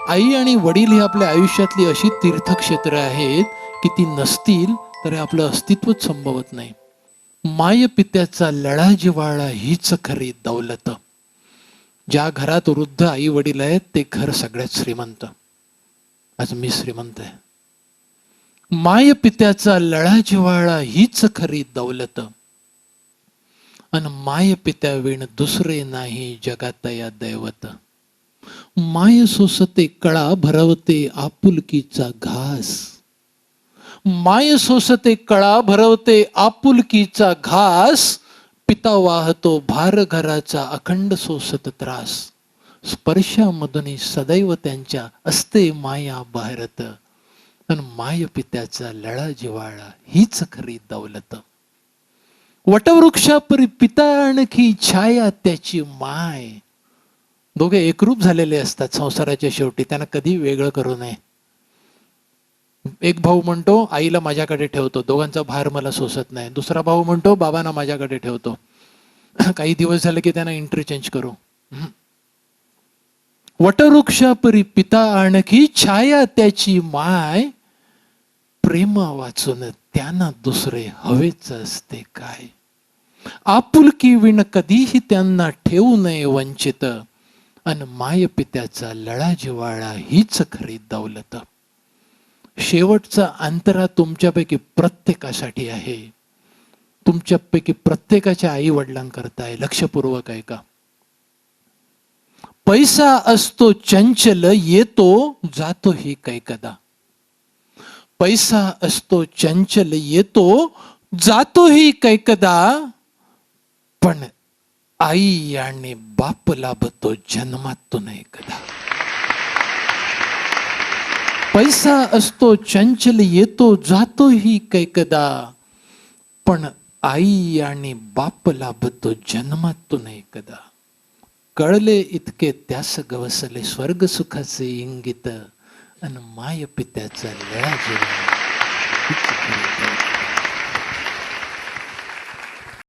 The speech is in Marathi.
आई आणि वडील ही आपल्या आयुष्यातली अशी तीर्थक्षेत्र आहेत की ती नसतील तर आपलं अस्तित्वच संभवत नाही. माय पित्याचा लळा जिव्हाळा हीच खरी दौलत. ज्या घरात वृद्ध आई वडील आहेत ते घर सगळ्यात श्रीमंत. आज मी श्रीमंत आहे. माय पित्याचा लळा जिव्हाळा हीच खरी दौलत. अन माय पित्या विण दुसरे नाही जगात या दैवत. माय सोसते कळा भरवते आपुलकीचा घास. माय सोसते कळा भरवते आपुलकीचा घास. पिता वाहतो भार घराचा अखंड सोसत त्रास. स्पर्शामधून सदैव त्यांच्या असते माया बहरत. पण माय पित्याचा लळा जिव्हाळा हीच खरी दौलत. वटवृक्षापरी पिता आणखी छाया त्याची माय. दोघे एकरूप झालेले असतात संसाराच्या शेवटी, त्यांना कधी वेगळं करू नये. एक भाऊ म्हणतो आईला माझ्याकडे ठेवतो, दोघांचा भार मला सोसत नाही. दुसरा भाऊ म्हणतो बाबांना माझ्याकडे ठेवतो, काही दिवस झाले की त्यांना इंटरचेंज करू. वटवृक्षापरी पिता आणखी छाया त्याची माय. प्रेम वाचून त्यांना दुसरे हवेच असते काय. आपुलकी विण कधीही त्यांना ठेवू नये वंचित. अन माय पित्याचा लळा जिव्हाळा हीच खरी दौलत. शेवटचा अंतरा तुमच्यापैकी प्रत्येकासाठी आहे. तुमच्यापैकी प्रत्येकाच्या आई वडिलांकरता आहे. लक्षपूर्वक ऐका. पैसा असतो चंचल येतो जातो ही कैकदा. पैसा असतो चंचल येतो जातो ही कैकदा. पण आई आणि बाप लाभतो जन्मातून एकदा. पैसा असतो चंचल येतो जातो ही कैकदा. पण आई आणि बाप लाभतो जन्मातून एकदा. कळले इतके त्यास गवसले स्वर्ग सुखाचे इंगित. अन माय पित्याचा लळा जिव्हाळा